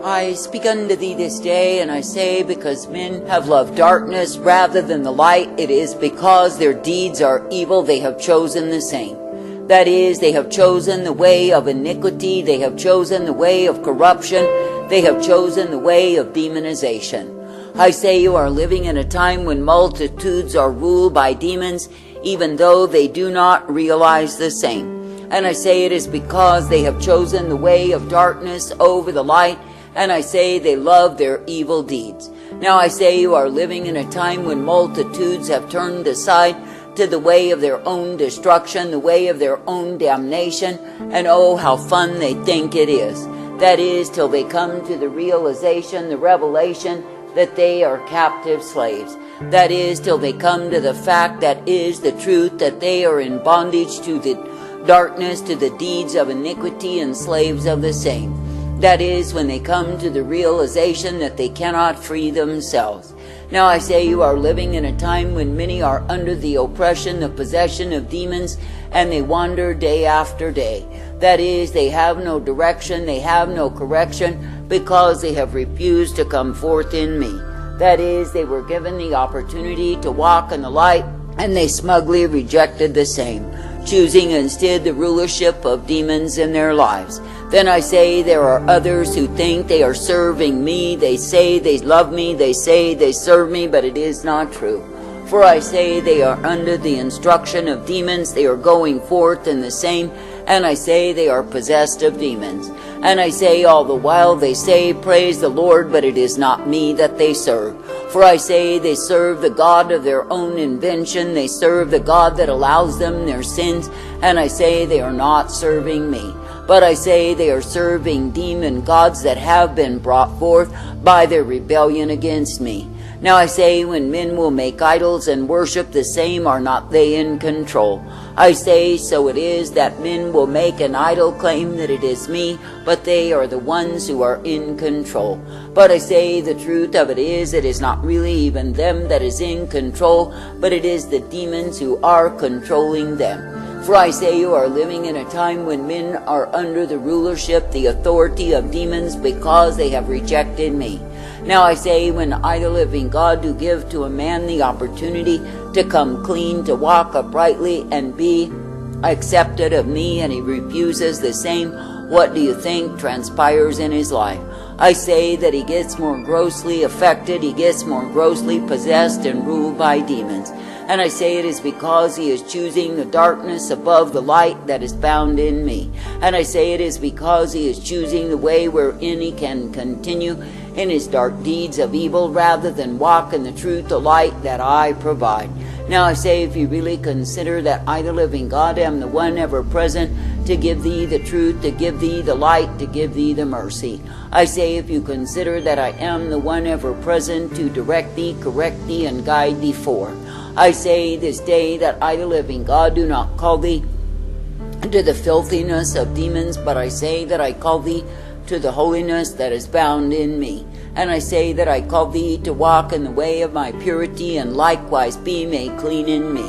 I speak unto thee this day, and I say, because men have loved darkness rather than the light, it is because their deeds are evil, they have chosen the same. That is, they have chosen the way of iniquity, they have chosen the way of corruption, they have chosen the way of demonization. I say you are living in a time when multitudes are ruled by demons, even though they do not realize the same. And I say it is because they have chosen the way of darkness over the light, and I say they love their evil deeds. Now I say you are living in a time when multitudes have turned aside to the way of their own destruction, the way of their own damnation, and oh, how fun they think it is. That is, till they come to the realization, the revelation, that they are captive slaves. That is, till they come to the fact that is the truth, that they are in bondage to the darkness, to the deeds of iniquity, and slaves of the same. That is, when they come to the realization that they cannot free themselves. Now I say you are living in a time when many are under the oppression, the possession of demons, and they wander day after day. That is, they have no direction, they have no correction, because they have refused to come forth in me. That is, they were given the opportunity to walk in the light, and they smugly rejected the same, choosing instead the rulership of demons in their lives. Then I say there are others who think they are serving me. They say they love me. They say they serve me, but it is not true. For I say they are under the instruction of demons. They are going forth in the same. And I say they are possessed of demons. And I say all the while they say, praise the Lord, but it is not me that they serve. For I say they serve the God of their own invention. They serve the God that allows them their sins. And I say they are not serving me. But I say they are serving demon gods that have been brought forth by their rebellion against me. Now I say when men will make idols and worship the same, are not they in control? I say so it is that men will make an idol, claim that it is me, but they are the ones who are in control. But I say the truth of it is not really even them that is in control, but it is the demons who are controlling them. For I say you are living in a time when men are under the rulership, the authority of demons, because they have rejected me. Now I say when I, the living God, do give to a man the opportunity to come clean, to walk uprightly, and be accepted of me, and he refuses the same, what do you think transpires in his life? I say that he gets more grossly affected, he gets more grossly possessed and ruled by demons. And I say it is because he is choosing the darkness above the light that is found in me. And I say it is because he is choosing the way wherein he can continue in his dark deeds of evil, rather than walk in the truth, the light that I provide. Now I say, if you really consider that I, the living God, am the one ever present to give thee the truth, to give thee the light, to give thee the mercy. I say, if you consider that I am the one ever present to direct thee, correct thee, and guide thee forth. I say this day that I, the living God, do not call thee to the filthiness of demons, but I say that I call thee to the holiness that is found in me. And I say that I call thee to walk in the way of my purity, and likewise be made clean in me.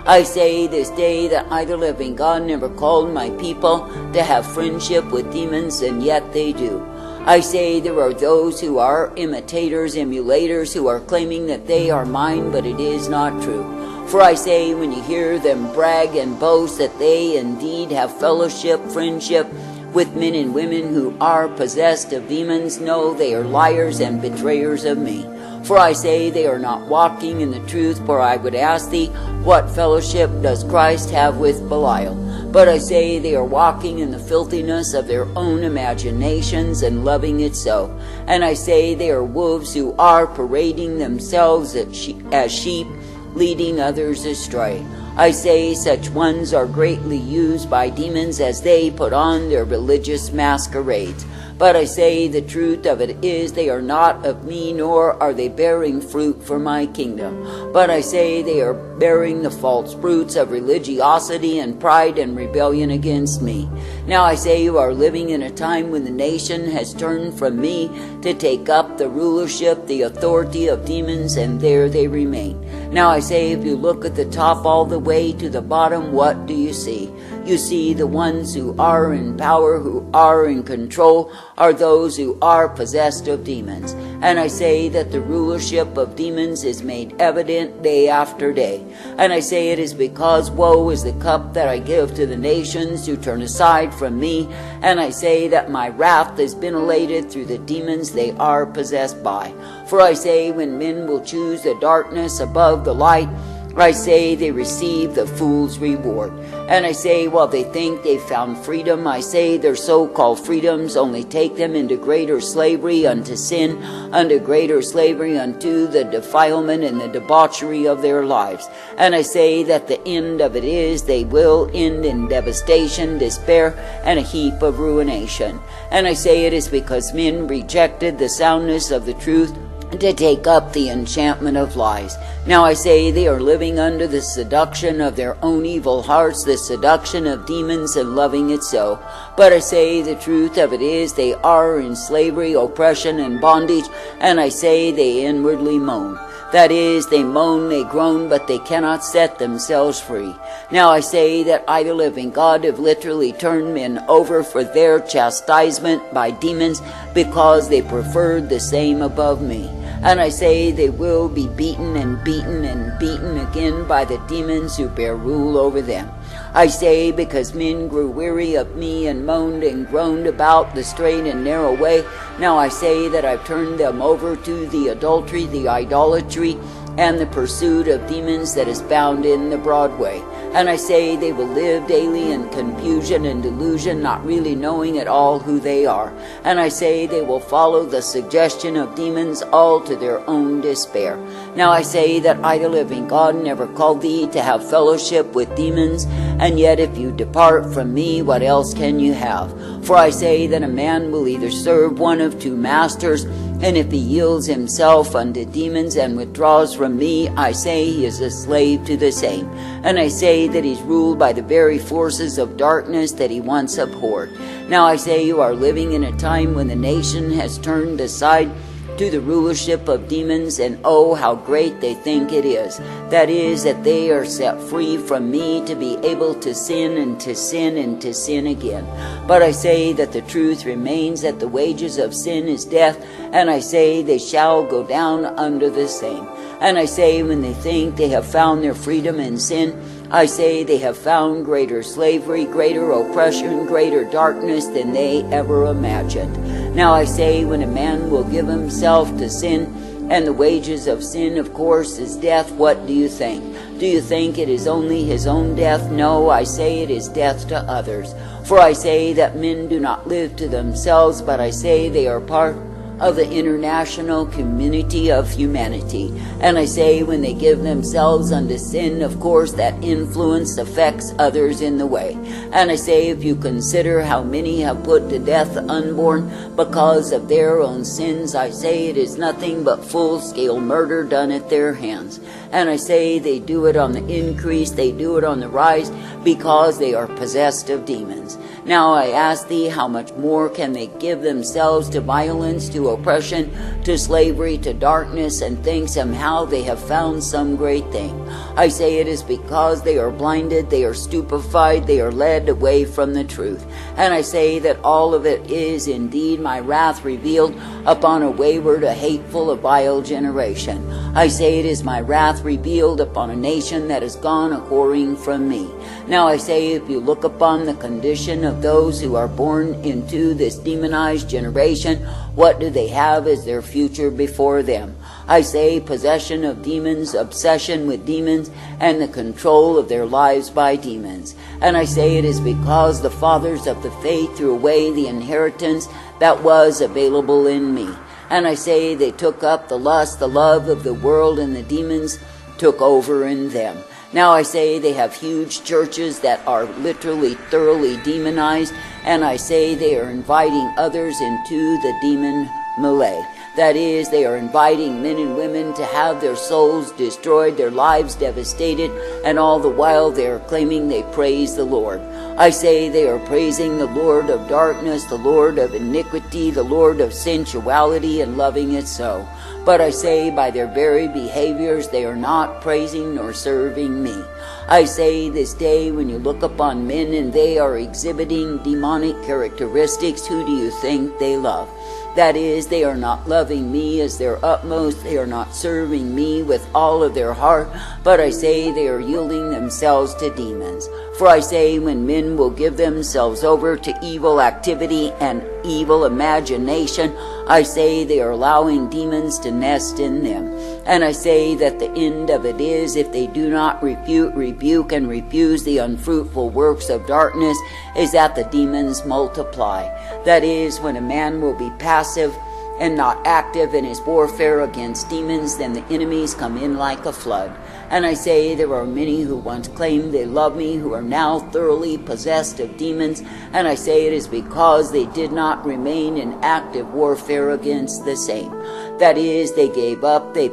I say this day that I, the living God, never called my people to have friendship with demons, and yet they do. I say there are those who are imitators, emulators, who are claiming that they are mine, but it is not true. For I say, when you hear them brag and boast that they indeed have fellowship, friendship with men and women who are possessed of demons, know they are liars and betrayers of me. For I say they are not walking in the truth, for I would ask thee, what fellowship does Christ have with Belial? But I say they are walking in the filthiness of their own imaginations, and loving it so. And I say they are wolves who are parading themselves as sheep, leading others astray. I say such ones are greatly used by demons as they put on their religious masquerades. But I say the truth of it is they are not of me, nor are they bearing fruit for my kingdom. But I say they are bearing the false fruits of religiosity and pride and rebellion against me. Now I say you are living in a time when the nation has turned from me to take up the rulership, the authority of demons, and there they remain. Now I say, if you look at the top all the way to the bottom, what do you see? You see, the ones who are in power, who are in control, are those who are possessed of demons. And I say that the rulership of demons is made evident day after day. And I say it is because woe is the cup that I give to the nations who turn aside from me. And I say that my wrath has been elated through the demons they are possessed by. For I say, when men will choose the darkness above the light, I say they receive the fool's reward. And I say, while they think they've found freedom, I say their so-called freedoms only take them into greater slavery unto sin, unto greater slavery unto the defilement and the debauchery of their lives. And I say that the end of it is they will end in devastation, despair, and a heap of ruination. And I say it is because men rejected the soundness of the truth to take up the enchantment of lies. Now I say they are living under the seduction of their own evil hearts, the seduction of demons, and loving it so. But I say the truth of it is they are in slavery, oppression, and bondage, and I say they inwardly moan. That is, they moan, they groan, but they cannot set themselves free. Now I say that I, the living God, have literally turned men over for their chastisement by demons because they preferred the same above me. And I say they will be beaten and beaten and beaten again by the demons who bear rule over them. I say because men grew weary of me and moaned and groaned about the straight and narrow way. Now I say that I've turned them over to the adultery, the idolatry, and the pursuit of demons that is found in the broad way. And I say they will live daily in confusion and delusion, not really knowing at all who they are. And I say they will follow the suggestion of demons all to their own despair. Now I say that I, the living God, never called thee to have fellowship with demons, and yet if you depart from me, what else can you have? For I say that a man will either serve one of two masters, and if he yields himself unto demons and withdraws from me, I say he is a slave to the same. And I say that he's ruled by the very forces of darkness that he once abhorred. Now I say you are living in a time when the nation has turned aside to the rulership of demons, and oh, how great they think it is. That is, that they are set free from me to be able to sin and to sin and to sin again. But I say that the truth remains that the wages of sin is death, and I say they shall go down under the same. And I say when they think they have found their freedom in sin, I say they have found greater slavery, greater oppression, greater darkness than they ever imagined. Now I say when a man will give himself to sin, and the wages of sin, of course, is death, what do you think? Do you think it is only his own death? No, I say it is death to others. For I say that men do not live to themselves, but I say they are part of the international community of humanity. And I say when they give themselves unto sin, of course that influence affects others in the way. And I say if you consider how many have put to death the unborn because of their own sins, I say it is nothing but full-scale murder done at their hands. And I say they do it on the increase, they do it on the rise, because they are possessed of demons. Now I ask thee, how much more can they give themselves to violence, to oppression, to slavery, to darkness, and think somehow they have found some great thing? I say it is because they are blinded, they are stupefied, they are led away from the truth. And I say that all of it is indeed my wrath revealed upon a wayward, a hateful, a vile generation. I say it is my wrath revealed upon a nation that has gone a-whoring from me. Now I say if you look upon the condition of those who are born into this demonized generation, what do they have as their future before them? I say possession of demons, obsession with demons, and the control of their lives by demons. And I say it is because the fathers of the faith threw away the inheritance that was available in me. And I say they took up the lust, the love of the world, and the demons took over in them. Now I say they have huge churches that are literally thoroughly demonized, and I say they are inviting others into the demon melee. That is, they are inviting men and women to have their souls destroyed, their lives devastated, and all the while they are claiming they praise the Lord. I say they are praising the Lord of darkness, the Lord of iniquity, the Lord of sensuality, and loving it so. But I say by their very behaviors they are not praising nor serving me. I say this day, when you look upon men and they are exhibiting demonic characteristics, who do you think they love? That is, they are not loving me as their utmost. They are not serving me with all of their heart. But I say they are yielding themselves to demons. For I say, when men will give themselves over to evil activity and evil imagination, I say they are allowing demons to nest in them. And I say that the end of it is, if they do not refute, rebuke, and refuse the unfruitful works of darkness, is that the demons multiply. That is, when a man will be passive and not active in his warfare against demons, then the enemies come in like a flood. And I say there are many who once claimed they love me, who are now thoroughly possessed of demons, and I say it is because they did not remain in active warfare against the same. That is, they gave up, they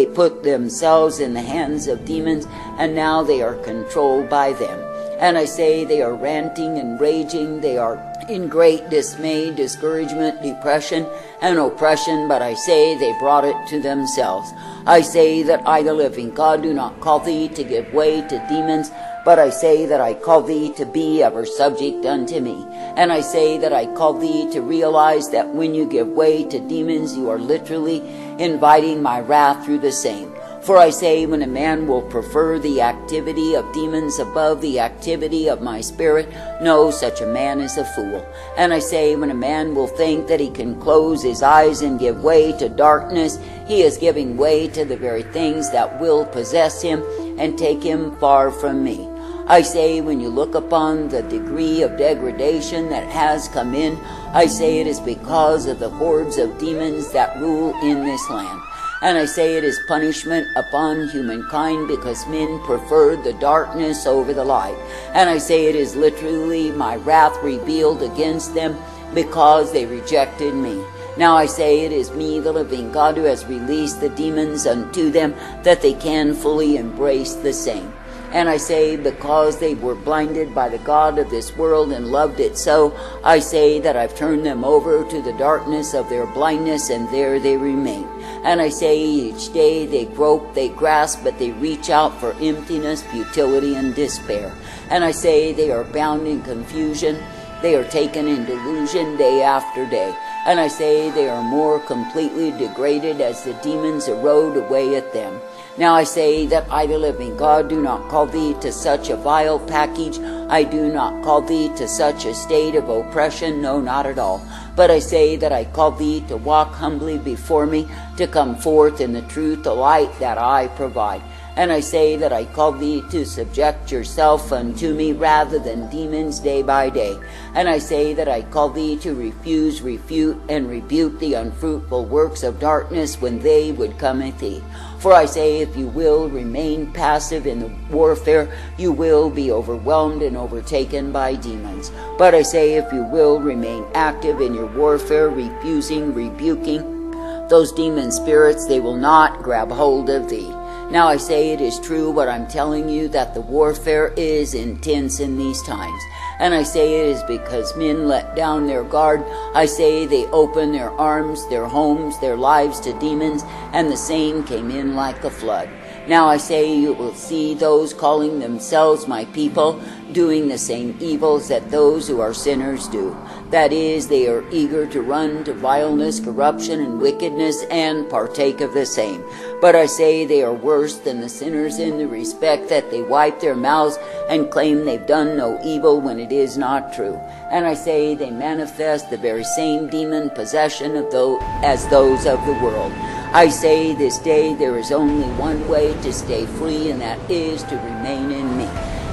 put themselves in the hands of demons, and now they are controlled by them. And I say they are ranting and raging, they are in great dismay, discouragement, depression, and oppression, but I say they brought it to themselves. I say that I, the living God, do not call thee to give way to demons, but I say that I call thee to be ever subject unto me. And I say that I call thee to realize that when you give way to demons, you are literally inviting my wrath through the same. For I say, when a man will prefer the activity of demons above the activity of my spirit, no, such a man is a fool. And I say, when a man will think that he can close his eyes and give way to darkness, he is giving way to the very things that will possess him and take him far from me. I say, when you look upon the degree of degradation that has come in, I say it is because of the hordes of demons that rule in this land. And I say it is punishment upon humankind because men preferred the darkness over the light. And I say it is literally my wrath revealed against them because they rejected me. Now I say it is me, the living God, who has released the demons unto them, that they can fully embrace the same. And I say, because they were blinded by the god of this world and loved it so, I say that I've turned them over to the darkness of their blindness, and there they remain. And I say, each day they grope, they grasp, but they reach out for emptiness, futility, and despair. And I say they are bound in confusion, they are taken in delusion day after day. And I say they are more completely degraded as the demons erode away at them. Now I say that I, the living God, do not call thee to such a vile package. I do not call thee to such a state of oppression, no, not at all. But I say that I call thee to walk humbly before me, to come forth in the truth, the light that I provide. And I say that I call thee to subject yourself unto me rather than demons day by day. And I say that I call thee to refuse, refute, and rebuke the unfruitful works of darkness when they would come at thee. For I say, if you will remain passive in the warfare, you will be overwhelmed and overtaken by demons. But I say, if you will remain active in your warfare, refusing, rebuking those demon spirits, they will not grab hold of thee. Now I say it is true what I'm telling you, that the warfare is intense in these times. And I say it is because men let down their guard. I say they open their arms, their homes, their lives to demons, and the same came in like a flood. Now I say you will see those calling themselves my people doing the same evils that those who are sinners do. That is, they are eager to run to vileness, corruption, and wickedness, and partake of the same. But I say they are worse than the sinners in the respect that they wipe their mouths and claim they've done no evil when it is not true. And I say they manifest the very same demon possession as those of the world. I say this day there is only one way to stay free, and that is to remain in me.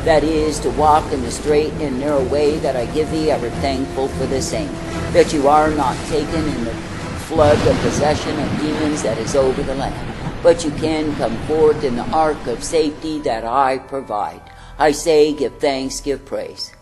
That is, to walk in the straight and narrow way that I give thee, ever thankful for the same. That you are not taken in the flood of possession of demons that is over the land, but you can come forth in the ark of safety that I provide. I say, give thanks, give praise.